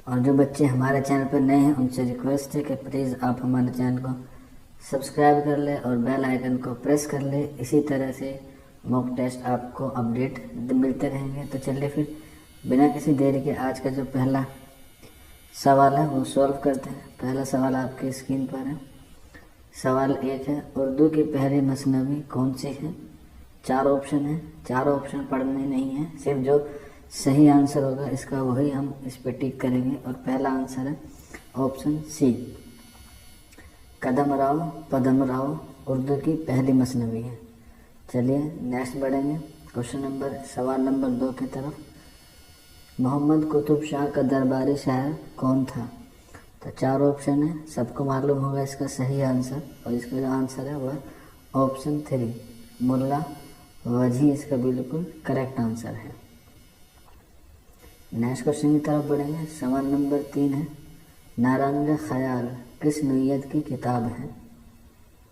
اور جو بچے ہمارے چینل پر نئے ہیں ان سے ریکویسٹ ہے کہ پلیز آپ ہمارے چینل کو سبسکرائب کر لیں اور بیل آئیکن کو پریس کر لیں. اسی طرح سے موک ٹیسٹ آپ کو اپڈیٹ ملتے رہیں گے. تو چلیے پھر بنا کسی دیری کے آج کا جو پہلا سوال ہے وہ سولو کرتے ہیں. پہلا سوال آپ کی اسکرین پر ہے. سوال 1 ہے، اردو کی پہلی مثنوی کون سی ہے؟ 4 آپشن ہیں. چاروں آپشن پڑھنے نہیں ہیں، صرف جو صحیح آنسر ہوگا اس کا وہی ہم اس پہ ٹک کریں گے. اور پہلا آنسر ہے آپشن سی، قدم راؤ پدم راؤ اردو کی پہلی مثنوی ہے. چلیے نیکسٹ بڑھیں گے سوال نمبر 2 کی طرف. محمد قطب شاہ کا درباری شاعر کون تھا؟ تو 4 آپشن ہیں، سب کو معلوم ہوگا اس کا صحیح آنسر، اور اس کا جو آنسر ہے وہ آپشن 3 ملا وجی اس کا بالکل کریکٹ آنسر ہے. نیکسٹ کوشچن کی طرف بڑھیں گے. سوال نمبر 3 ہے، نارنگ خیال کس نوعیت کی کتاب ہے؟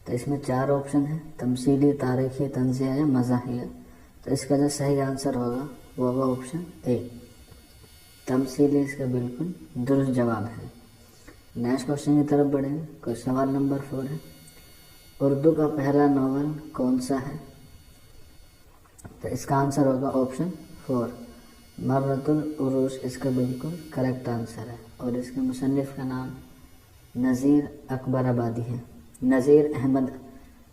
تو اس میں 4 آپشن ہیں، تمثیلی، تاریخی، طنزیہ یا مزاحیہ. تو اس کا جو صحیح آنسر ہوگا وہ ہوگا آپشن اے، تمثیلی اس کا بالکل درست جواب ہے. نیکسٹ کوشچن کی طرف بڑھیں گے. سوال نمبر 4 ہے، اردو کا پہلا ناول کون سا ہے؟ تو اس کا آنسر ہوگا آپشن 4 مرۃ العروش اس کا بالکل کریکٹ آنسر ہے. اور اس کے مصنف کا نام نذیر اکبر آبادی ہے، نذیر احمد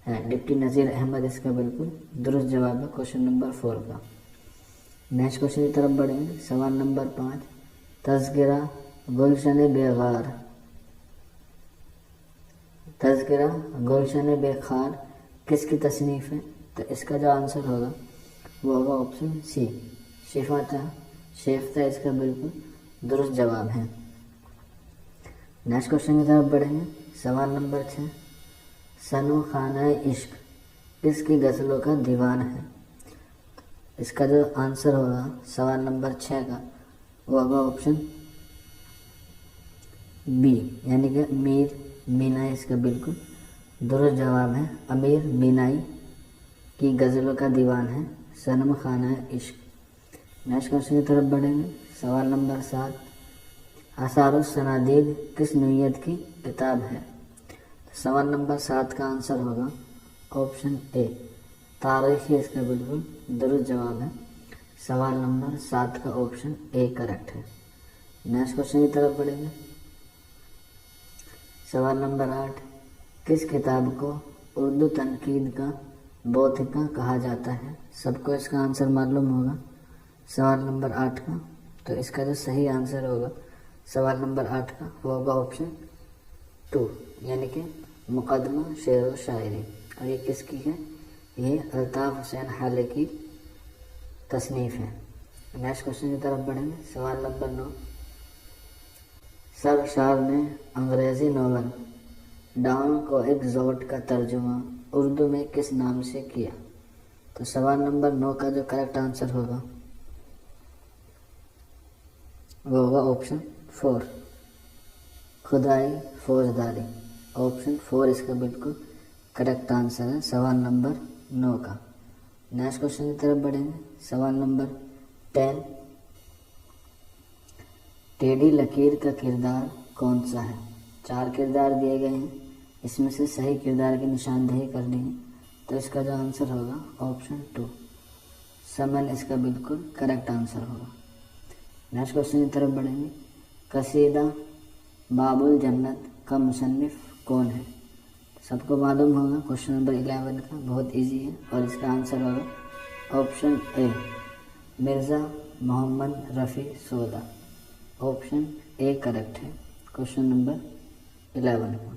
ہے، ڈپٹی نذیر احمد اس کا بالکل درست جواب ہے کوشچن نمبر 4 کا. نیکسٹ کوشچن کی طرف بڑھیں گے. سوال نمبر 5، تذکرہ گلشن بیغار، تذکرہ گلشن بیخار کس کی تصنیف ہے؟ تو اس کا جو آنسر ہوگا وہ ہوگا آپشن سی، شیفتہ اس کا بالکل درست جواب ہے. نیکسٹ کوشچن کی طرف بڑھیں گے. سوال نمبر 6، ثنو خانہ عشق کس کی غزلوں کا دیوان ہے؟ اس کا جو آنسر ہوگا سوال نمبر 6 کا وہ ہوگا آپشن بی، یعنی کہ میر مینائی اس کا بالکل درست جواب ہے. امیر مینائی کی غزلوں کا دیوان ہے ثنو خانہ عشق. نیکسٹ کوشچن کی طرف بڑھیں گے. سوال نمبر 7، آثار الصنادید کس نوعیت کی کتاب ہے؟ سوال نمبر 7 کا آنسر ہوگا آپشن اے، تاریخی اس کا بالکل درست جواب ہے. سوال نمبر 7 کا آپشن اے کریکٹ ہے. نیکسٹ کوشچن کی طرف بڑھیں گے. سوال نمبر 8، کس کتاب کو اردو تنقید کا بوتھیکا کہا جاتا ہے؟ سب کو اس کا آنسر معلوم ہوگا سوال نمبر 8 کا. تو اس کا جو صحیح آنسر ہوگا سوال نمبر 8 کا وہ ہوگا آپشن 2، یعنی کہ مقدمہ شعر و شاعری. اور یہ کس کی ہے؟ یہ الطاف حسین حالے کی تصنیف ہے. نیکسٹ کوشچن کی طرف بڑھیں گے. سوال نمبر 9، سر شار نے انگریزی ناول ڈان کو ایگزوٹ کا ترجمہ اردو میں کس نام سے کیا؟ تو سوال نمبر 9 کا جو کریکٹ آنسر ہوگا وہ ہوگا آپشن 4 خدائی فوجداری. آپشن 4 اس کا بالکل کریکٹ آنسر ہے سوال نمبر 9 کا. نیکسٹ کوشچن کی طرف بڑھیں گے. سوال نمبر 10، ٹیڑھی لکیر کا کردار کون سا ہے؟ 4 کردار دیے گئے ہیں، اس میں سے صحیح کردار کی نشاندہی کرنی ہے. تو اس کا جو آنسر ہوگا آپشن 2 سمن اس کا بالکل کریکٹ آنسر ہوگا. نیکسٹ کوشچن کی طرف بڑھیں گے. قصیدہ باب الجنت کا مصنف کون ہے؟ سب کو معلوم ہوگا کوشچن نمبر 11 کا، بہت ایزی ہے. اور اس کا آنسر ہوگا آپشن اے مرزا محمد رفیع سودا. آپشن اے کریکٹ ہے کوشچن نمبر 11 کا.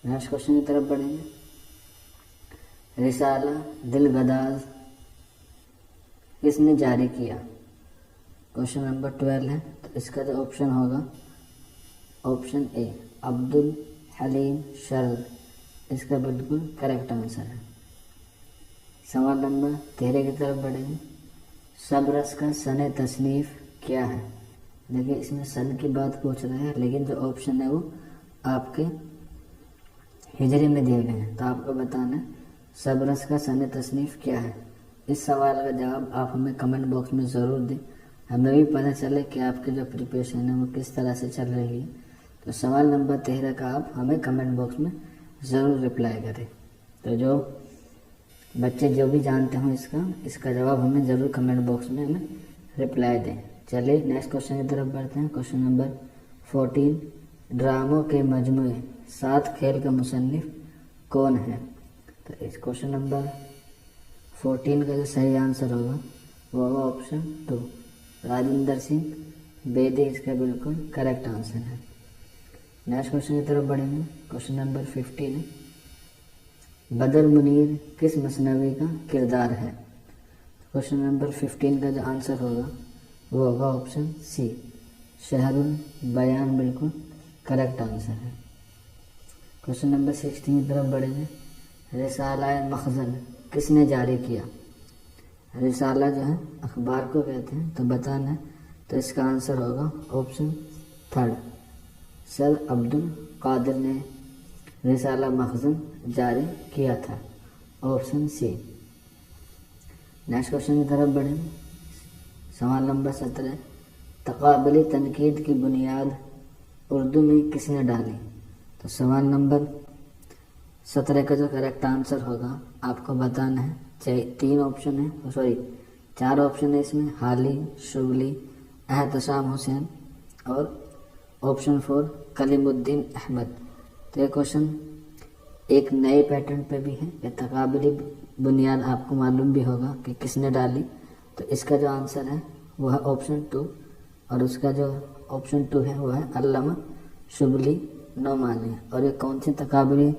نیکسٹ کوشچن کی طرف بڑھیں گے. رسالہ دلگداز کس نے جاری کیا؟ کوشچن نمبر 12 ہے. تو اس کا جو آپشن ہوگا آپشن اے عبد الحلیم شرر اس کا بالکل کریکٹ آنسر ہے. سوال نمبر 13 کی طرف بڑھیں گے. صبرس کا سن تصنیف کیا ہے؟ دیکھیے اس میں سن کی بات پوچھ رہے ہیں، لیکن جو آپشن ہے وہ آپ کے ہجری میں دیے گئے ہیں. تو آپ کو بتانا ہے صبرس کا سن تصنیف کیا ہے. اس سوال کا جواب آپ ہمیں کمنٹ باکس میں ضرور دیں. ہمیں بھی پتہ چلے کہ آپ کی جو پریپریشن ہے وہ کس طرح سے چل رہی ہے. تو سوال نمبر 13 کا آپ ہمیں کمنٹ باکس میں ضرور رپلائی کریں. تو جو بچے جو بھی جانتے ہوں اس کا جواب ہمیں ضرور کمنٹ باکس میں ہمیں رپلائی دیں. چلیے نیکسٹ کوشچن کی طرف بڑھتے ہیں. Question number 14. ڈراموں کے مجموعے 7 کھیل کا مصنف کون ہے؟ تو اس کوشچن نمبر 14 کا جو صحیح آنسر ہوگا وہ ہوگا آپشن 2 راجندر سنگھ بیدی. اس کا بالکل کریکٹ آنسر ہے. نیکسٹ کوشچن کی طرف بڑھیں گے. کوشچن نمبر 15 ہے. بدر منیر کس مثنوی کا کردار ہے؟ کوشچن نمبر 15 کا جو آنسر ہوگا وہ ہوگا آپشن سی شہر البیان. بالکل کریکٹ آنسر ہے. کوشچن نمبر 16 کی طرف بڑھیں گے. رسالہ مخزن کس نے جاری کیا؟ رسالہ جو ہے اخبار کو کہتے ہیں تو بتانا ہے. تو اس کا آنسر ہوگا آپشن 3 سر عبد القادر نے رسالہ مخزن جاری کیا تھا. Option C. نیکسٹ کوشچن کی طرف بڑھیں. سوال نمبر 17. تقابلی تنقید کی بنیاد اردو میں کس نے ڈالی؟ تو سوال نمبر 17 کا جو کریکٹ آنسر ہوگا آپ کو بتانا ہے. 4 آپشن ہے اس میں. حالی، شغلی، احتشام حسین اور آپشن 4 کلیم الدین احمد. تو یہ کوشچن ایک نئے پیٹرن پہ بھی ہے. یہ تقابلی بنیاد آپ کو معلوم بھی ہوگا کہ کس نے ڈالی. تو اس کا جو آنسر ہے وہ ہے آپشن 2 اور اس کا جو آپشن 2 ہے وہ ہے علامہ شبلی نعمانی. اور یہ کون سی تقابلی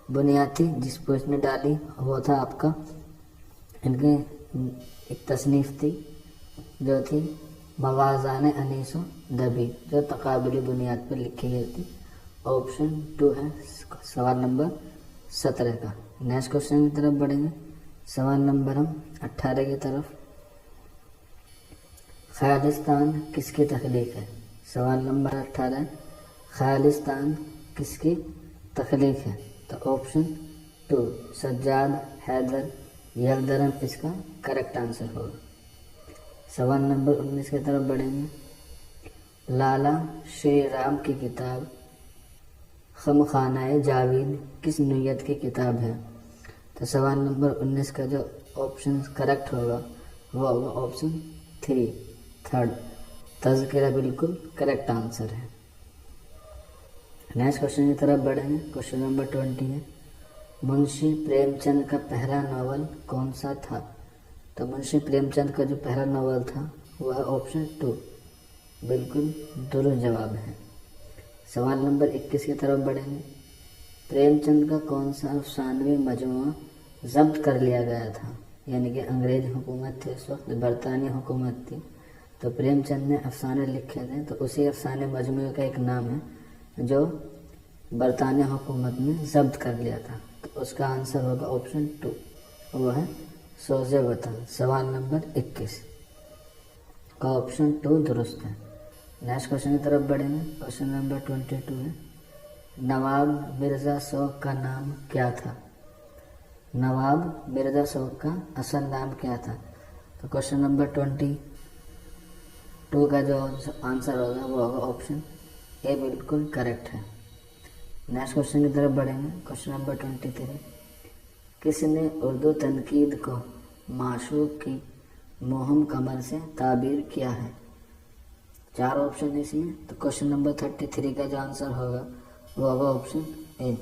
بنیاد تھی جس کو اس نے ڈالی؟ وہ تھا آپ کا ان کے ایک تصنیف تھی جو تھی موازان انیس و دبی جو تقابلی بنیاد پر لکھی گئی تھی. آپشن 2 ہے سوال نمبر 17 کا. نیکسٹ کوشچن کی طرف بڑھیں گے. سوال نمبر 18 کی طرف. خالصتان کس کی تخلیق ہے؟ سوال نمبر 18 خالصتان کس کی تخلیق ہے؟ تو آپشن 2 سجاد حیدر یلدرم اس کا کریکٹ آنسر ہوگا. سوال نمبر 19 کی طرف بڑھیں گے. لالا شری رام کی کتاب خمخانہ جاوید کس نوعیت کی کتاب ہے؟ تو سوال نمبر 19 کا جو آپشن کریکٹ ہوگا وہ ہوگا آپشن 3 تذکرہ. بالکل کریکٹ آنسر ہے. نیکسٹ کوشچن کی طرف بڑھیں گے. کوشچن نمبر 20 ہے. منشی پریم چند کا پہلا ناول کون سا تھا؟ تو منشی پریم چند کا جو پہلا ناول تھا وہ ہے آپشن 2. بالکل درست جواب ہے. سوال نمبر 21 کی طرف بڑھیں گے. پریم چند کا کون سا افسانوی مجموعہ ضبط کر لیا گیا تھا؟ یعنی کہ انگریز حکومت تھی اس وقت، برطانوی حکومت تھی، تو پریم چند نے افسانے لکھے تھے. تو اسی افسانے مجموعے کا ایک نام ہے جو برطانوی حکومت نے ضبط کر لیا تھا. تو اس کا آنسر ہوگا آپشن 2 وہ ہے سوز وطن. سوال نمبر 21 کا آپشن 2 درست ہے. نیکسٹ کوشچن کی طرف بڑھیں گے. کوشچن نمبر 22 ہے. نواب مرزا سوگ کا نام کیا تھا؟ نواب مرزا سوگ کا اصل نام کیا تھا؟ تو کوشچن نمبر 22 کا جو آنسر ہوگا وہ ہوگا آپشن اے. بالکل کریکٹ ہے. نیکسٹ کوشچن کی طرف بڑھیں گے. Question number 23. کس نے اردو تنقید کو معشوق کی مہم کمر سے تعبیر کیا ہے؟ 4 آپشن اس میں. تو کوشچن نمبر 33 کا جو آنسر ہوگا وہ ہوگا آپشن اے.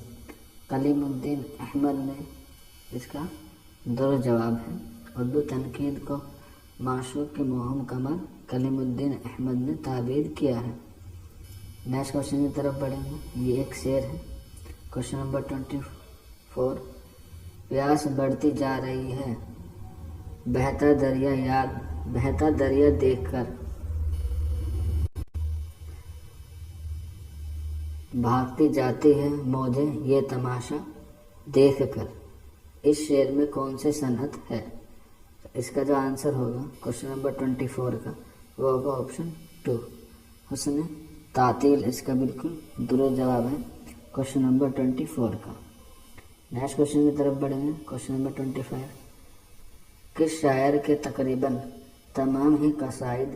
کلیم الدین احمد نے اس کا درست جواب ہے. اردو تنقید کو معشوق کی مہم کمر کلیم الدین احمد نے تعبیر کیا ہے. نیکسٹ کوشچن کی طرف بڑھیں گے. یہ ایک شعر ہے. Question number 24. پیاس بڑھتی جا رہی ہے بہتا دریا دیکھ کر بھاگتی جاتی ہے موجیں یہ تماشا دیکھ کر. اس شعر میں کون سی صنعت ہے؟ اس کا جو آنسر ہوگا کوشچن نمبر 24 کا وہ ہوگا آپشن 2 حسن تعطیل. اس کا بالکل درست جواب ہے کوشچن نمبر 24 کا. نیکسٹ کوشچن کی طرف بڑھیں گے. Question number 25. کس شاعر کے تقریباً تمام ہی قصائد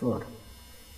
4,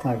3,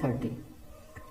30।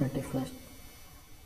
31,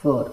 4,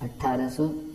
1800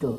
2,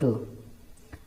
2।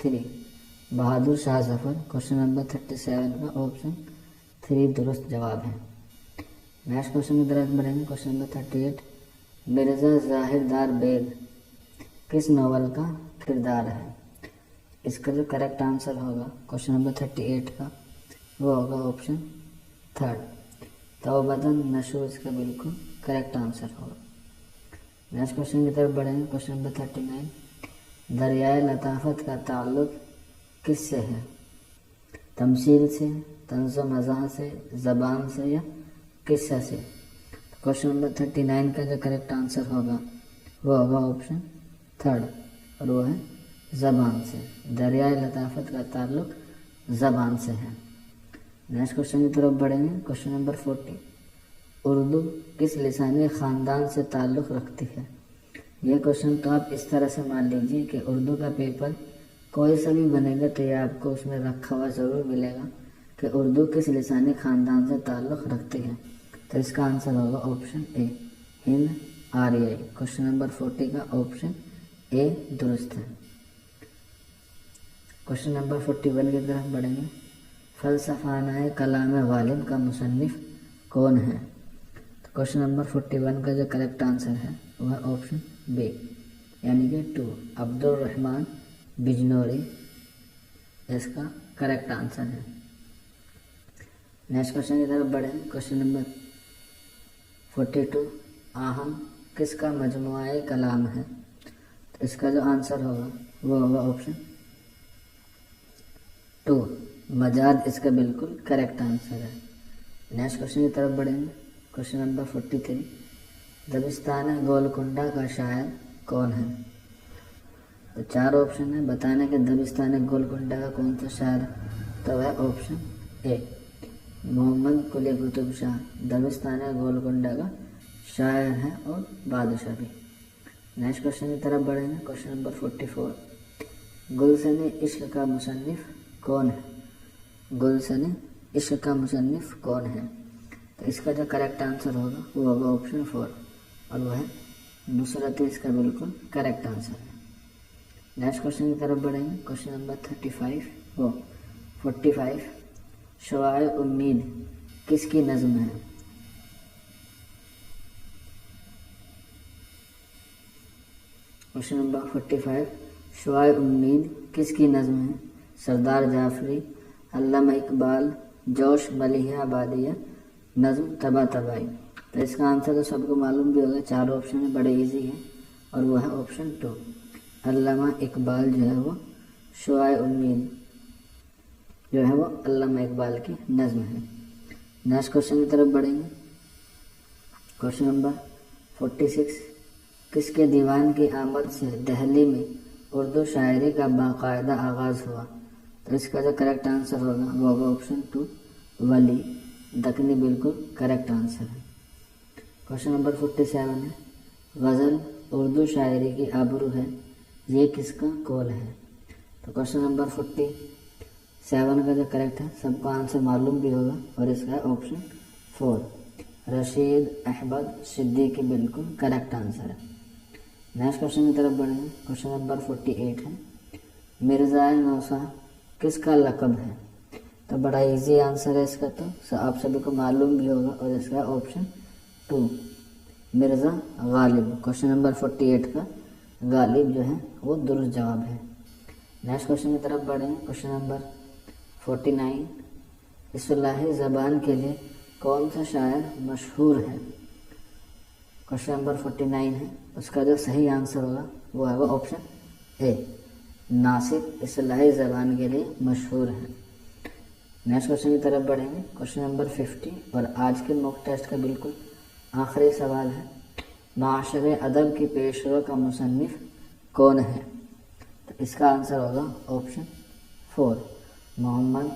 3, بہادر شاہ ظفر کوشچن نمبر 37 کا آپشن 3 درست جواب ہے۔ نیکسٹ کوشچن کی طرف بڑھیں گے۔ کوشچن نمبر 38 مرزا ظاہر دار بیگ کس ناول کا کردار ہے؟ اس کا جو کریکٹ آنسر ہوگا کوشچن نمبر 38 کا وہ ہوگا آپشن 3 توبتاً نشو، اس کا بالکل کریکٹ آنسر ہوگا۔ نیکسٹ کوشچن کی طرف بڑھیں گے۔ کوشچن نمبر 39 دریائے لطافت کا تعلق کس سے ہے؟ تمثیل سے، طنز و مزاح سے، زبان سے یا قصہ سے؟ کوشچن نمبر 39 کا جو کریکٹ آنسر ہوگا وہ ہوگا آپشن 3 اور وہ ہے زبان سے۔ دریائے لطافت کا تعلق زبان سے ہے۔ نیکسٹ کوشچن کی طرف بڑھیں گے۔ کوشچن نمبر 40 اردو کس لسانی خاندان سے تعلق رکھتی ہے؟ یہ کوشچن تو آپ اس طرح سے مان لیجیے کہ اردو کا پیپر کوئی سا بھی بنے گا تو یہ آپ کو اس میں رکھا ہوا ضرور ملے گا کہ اردو کس لسانی خاندان سے تعلق رکھتی ہے، تو اس کا آنسر ہوگا آپشن اے ہند آریائی۔ کوشچن نمبر 40 کا آپشن اے درست ہے۔ کوشچن نمبر 41 کی طرف بڑھیں گے۔ فلسفانہ کلام غالب کا مصنف کون ہے؟ تو کوشچن نمبر 41 کا جو کریکٹ آنسر ہے وہ آپشن بی یعنی کہ 2 عبد الرحمن بجنوری اس کا کریکٹ آنسر ہے۔ نیکسٹ کوشچن کی طرف بڑھیں۔ کوشچن نمبر 42 آہم کس کا مجموعہ کلام ہے؟ تو اس کا جو آنسر ہوگا وہ ہوگا آپشن 2 مجاد، اس کا بالکل کریکٹ آنسر ہے۔ نیکسٹ کوشچن کی طرف بڑھیں گے۔ کوشچن نمبر 43 دبستان گولکنڈہ کا شاعر کون ہے؟ تو 4 آپشن ہیں بتانے کے دبستان گولکنڈہ کا کون سا شاعر ہے، تو وہ آپشن اے محمد قلی قطب شاہ دبستان گولکنڈہ کا شاعر ہے اور بادشاہ بھی۔ نیکسٹ کوشچن کی طرف بڑھیں گے۔ کوشچن نمبر 44 گلشن عشق کا مصنف کون ہے؟ گلشن عشق کا مصنف کون ہے؟ تو اس کا جو کریکٹ آنسر ہوگا وہ ہوگا آپشن 4 اور وہ ہے نصرت، اس کا بالکل کریکٹ آنسر ہے۔ نیکسٹ کوشچن کی طرف بڑھیں گے۔ کوشچن نمبر 45 شعاع امید کس کی نظم ہے؟ کوشچن نمبر 45 شعاع امید کس کی نظم ہے؟ سردار جعفری، علامہ اقبال، جوش ملیحہ آبادیہ، نظم طبع طبعی؟ تو اس کا آنسر تو سب کو معلوم بھی ہوگا، 4 آپشن میں بڑے ایزی ہیں اور وہ ہے آپشن 2 علامہ اقبال جو ہے وہ شعاع امید جو ہے وہ علامہ اقبال کی نظم ہے۔ نیکسٹ کوشچن کی طرف بڑھیں گے۔ کوشچن نمبر 46 کس کے دیوان کی آمد سے دہلی میں اردو شاعری کا باقاعدہ آغاز ہوا؟ تو اس کا جو کریکٹ آنسر ہوگا وہ ہوگا آپشن 2 ولی دکنی، بالکل کریکٹ آنسر ہے۔ کوشچن نمبر 47 ہے غزل اردو شاعری کی آبرو ہے، یہ کس کا قول ہے؟ تو کوشچن نمبر 47 کا جو کریکٹ ہے سب کو آنسر معلوم بھی ہوگا اور اس کا آپشن 4 رشید احمد صدیقی، بالکل کریکٹ آنسر ہے۔ نیکسٹ کوشچن کی طرف بڑھیں گے۔ کوشچن نمبر 48 ہے مرزا نوسہ کس کا لقب ہے؟ تو بڑا ایزی آنسر ہے اس کا، تو آپ سبھی کو معلوم بھی ہوگا اور اس کا option 2 Mirza Ghalib. Question number 48 کا غالب جو ہے وہ درست جواب ہے۔ نیکسٹ کوشچن کی طرف بڑھیں۔ کوشچن نمبر 49 اصطلاحی زبان کے لیے کون سا شاعر مشہور ہے؟ کوشچن نمبر 49 ہے، اس کا جو صحیح آنسر ہوگا وہ ہے وہ آپشن اے ناصر اصطلاحی زبان کے لیے مشہور ہے۔ نیکسٹ کوشچن کی طرف بڑھیں گے۔ کوشچن نمبر 50 اور آج کے موک ٹیسٹ کا بالکل آخری سوال ہے معاشر ادب کی پیشرو کا مصنف کون ہے؟ تو اس کا آنسر ہوگا آپشن 4 محمد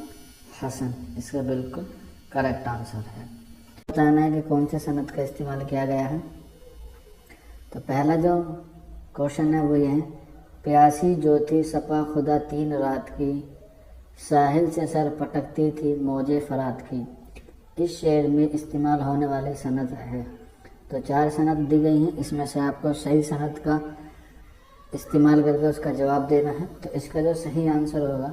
حسن، اس کا بالکل کریکٹ آنسر ہے۔ بتانا ہے کہ کون سے صنعت کا استعمال کیا گیا ہے۔ تو پہلا جو کوشچن ہے وہ یہ ہے پیاسی جو تھی سپا خدا 3 رات کی، ساحل سے سر پٹکتی تھی موجے فرات کی، اس شعر میں استعمال ہونے والی صنعت ہے۔ تو 4 صنعت دی گئی ہیں، اس میں سے آپ کو صحیح صنعت کا استعمال کر کے اس کا جواب دینا ہے۔ تو اس کا جو صحیح آنسر ہوگا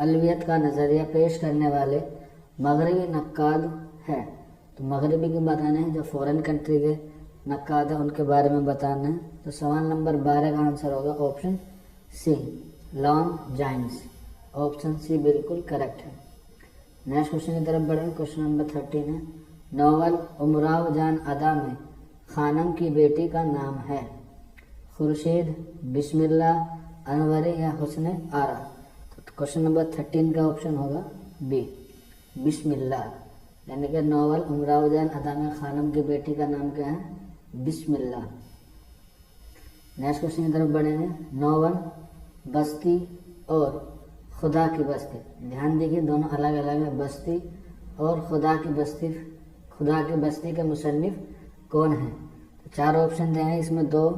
الویت کا نظریہ پیش کرنے والے مغربی نقاد ہے. تو مغربی کے بتانا ہے، جو فورن کنٹری کے نقاد ہیں ان کے بارے میں بتانا ہے. تو سوال نمبر 12 کا آنسر ہوگا آپشن سی، لان جائنس. آپشن سی بالکل کریکٹ ہے. نیکسٹ کوشچن کی طرف بڑھیں. کوشچن نمبر 13 ہے، ناول امراؤ جان ادا میں خانم کی بیٹی کا نام ہے خورشید، بسم اللہ، انوری یا حسن آرا. تو کوشچن نمبر 13 کا آپشن ہوگا بی، بسم اللہ. یعنی کہ ناول امراؤ جان ادا میں خانم کی بیٹی کا نام کیا ہے؟ بسم اللہ. نیکسٹ کوشچن کی طرف بڑھیں گے. ناول بستی اور خدا کی بستی. دھیان دیکھیے دونوں الگ الگ ہیں. بستی اور خدا کی بستی. خدا کی بستی کے مصنف کون ہیں؟ تو 4 آپشن دے ہیں. اس میں 2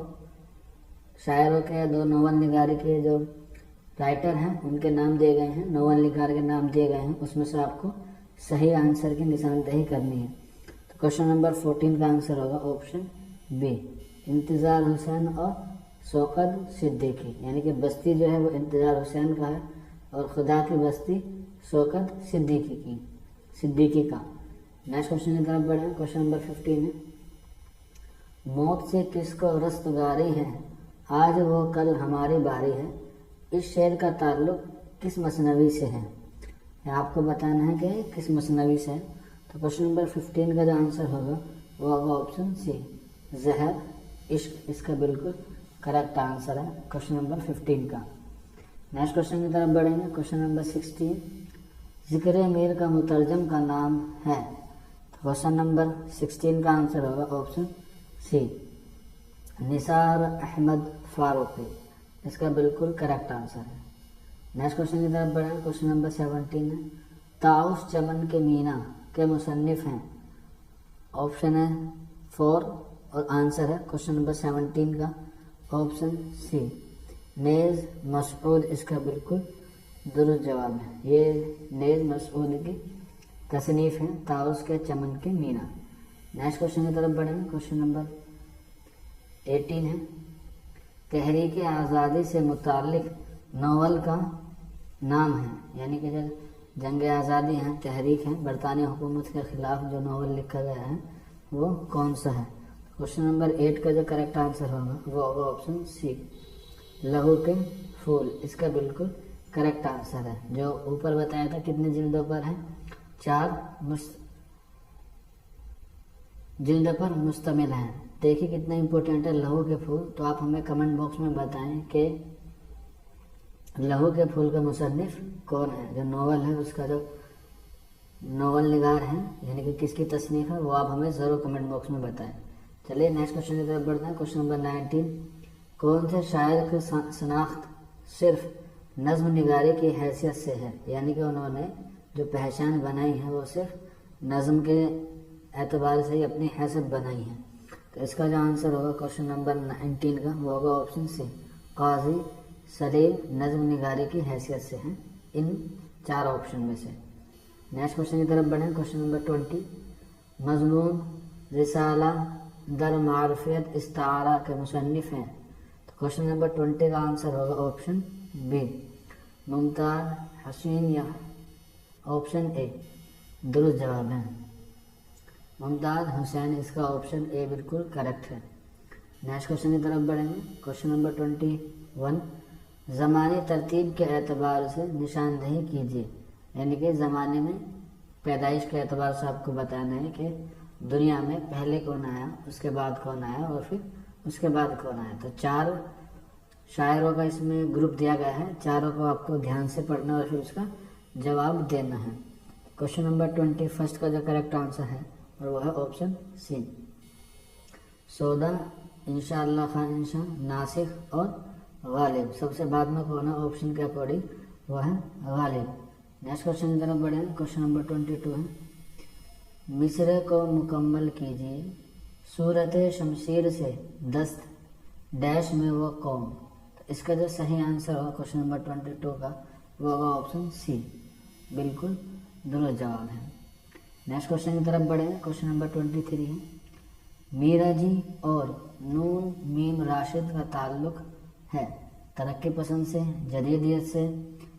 شاعروں کے، 2 ناول نگاری کے جو رائٹر ہیں ان کے نام دیے گئے ہیں، ناول نگار کے نام دیے گئے ہیں. اس میں سے آپ کو صحیح آنسر کی نشاندہی کرنی ہے. تو کوشچن نمبر 14 کا آنسر ہوگا آپشن بی، انتظار حسین اور شوکت صدیقی. یعنی کہ بستی جو ہے وہ انتظار حسین کا ہے اور خدا کی بستی شوکت صدیقی کا. نیکسٹ کوشچن کی طرف بڑھیں. کوشچن نمبر 15 ہے، موت سے کس کو رستگاری ہے، آج وہ کل ہماری باری ہے. اس شعر کا تعلق کس مثنوی سے ہے؟ آپ کو بتانا ہے کہ کس مثنوی سے ہے. تو کوشچن نمبر 15 کا جو آنسر ہوگا وہ ہوگا آپشن سی، زہر عشق. اس کا بالکل کریکٹ آنسر ہے کوشچن نمبر 15 کا. نیکسٹ کوشچن کی طرف بڑھیں گے. کوشچن نمبر 16، ذکر میر کا مترجم کا نام ہے. تو کوشچن نمبر 16 کا آنسر ہوگا آپشن سی، نثار احمد فاروقی. اس کا بالکل کریکٹ آنسر ہے. نیکسٹ کوشچن کی طرف بڑھیں. کوشچن نمبر 17 ہے، طاؤس چمن کے مینا کے مصنف ہیں. آپشن ہے 4 اور آنسر ہے کوشچن نمبر 17 کا آپشن سی، نیز مسعود. اس کا بالکل درست جواب ہے. یہ نیز مسعود کی تصنیف ہے، طاؤس کے چمن کے مینا. نیکسٹ کوشچن کی طرف بڑھیں. کوشچن نمبر 18 ہے، تحریک آزادی سے متعلق ناول کا نام ہے. یعنی کہ جو جنگ آزادی ہے، تحریک ہے، برطانوی حکومت کے خلاف جو ناول لکھا گیا ہے وہ کون سا ہے؟ کوشچن نمبر 8 کا جو کریکٹ آنسر ہوگا وہ ہوگا آپشن سی، لہو کے پھول. اس کا بالکل کریکٹ آنسر ہے. جو اوپر بتایا تھا کتنے جلدوں پر ہے، 4 جلد پر مشتمل ہیں. دیکھیے کتنا امپورٹنٹ ہے لہو کے پھول. تو آپ ہمیں کمنٹ باکس میں بتائیں کہ لہو کے پھول کا مصنف کون ہے. جو ناول ہے اس کا جو ناول نگار ہے یعنی کہ کس کی تصنیف ہے وہ آپ ہمیں ضرور کمنٹ باکس میں بتائیں. چلیے نیکسٹ کوشچن کی طرف بڑھتے ہیں. کوشچن نمبر 19، کون سے شاعر کی شناخت صرف نظم نگاری کی حیثیت سے ہے؟ یعنی کہ انہوں نے جو پہچان بنائی ہے وہ صرف نظم کے اعتبار سے ہی اپنی حیثیت بنائی ہے. تو اس کا جو آنسر ہوگا کوشچن نمبر 19 کا وہ ہوگا آپشن سی، قاضی سلیم نظم نگاری کی حیثیت سے ہیں ان 4 آپشن میں سے. نیکسٹ کوشچن کی طرف بڑھیں. کوشچن نمبر 20، مضمون رسالہ در معرفت استعارہ کے مصنف ہیں. تو کوشچن نمبر 20 کا آنسر ہوگا آپشن بی، ممتاز حسین یا آپشن اے درست جواب ہے، ممتاز حسین. اس کا آپشن اے بالکل کریکٹ ہے. نیکسٹ کوشچن کی طرف بڑھیں گے. کوشچن نمبر 21، زمانی ترتیب کے اعتبار سے نشاندہی کیجیے. یعنی کہ زمانے میں پیدائش کے اعتبار سے آپ کو بتانا ہے کہ دنیا میں پہلے کون آیا، اس کے بعد کون آیا اور پھر اس کے بعد کون آیا. تو 4 شاعروں کا اس میں گروپ دیا گیا ہے. چاروں کو آپ کو دھیان سے پڑھنا اور پھر اس کا جواب دینا ہے. کوشچن نمبر 21 کا جو کریکٹ آنسر ہے اور وہ ہے آپشن سی، سودا، انشاءاللہ خان انشاء، ناسخ اور غالب. سب سے بعد میں کون ہے آپشن کے اکارڈنگ وہ ہے غالب. نیکسٹ کوشچن کی طرف بڑھیں. کوشچن نمبر 22 ہے، مصرے کو مکمل کیجیے، صورت شمشیر سے دست ڈیش میں وہ قوم. تو اس کا جو صحیح آنسر ہوگا کوشچن نمبر 22 کا وہ ہوگا آپشن سی، بالکل درست جواب ہے. نیکسٹ کوشچن کی طرف بڑھیں. کوشچن نمبر 23 ہے، میرا جی اور نون میم راشد کا تعلق ہے ترقی پسند سے، جدیدیت سے،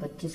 25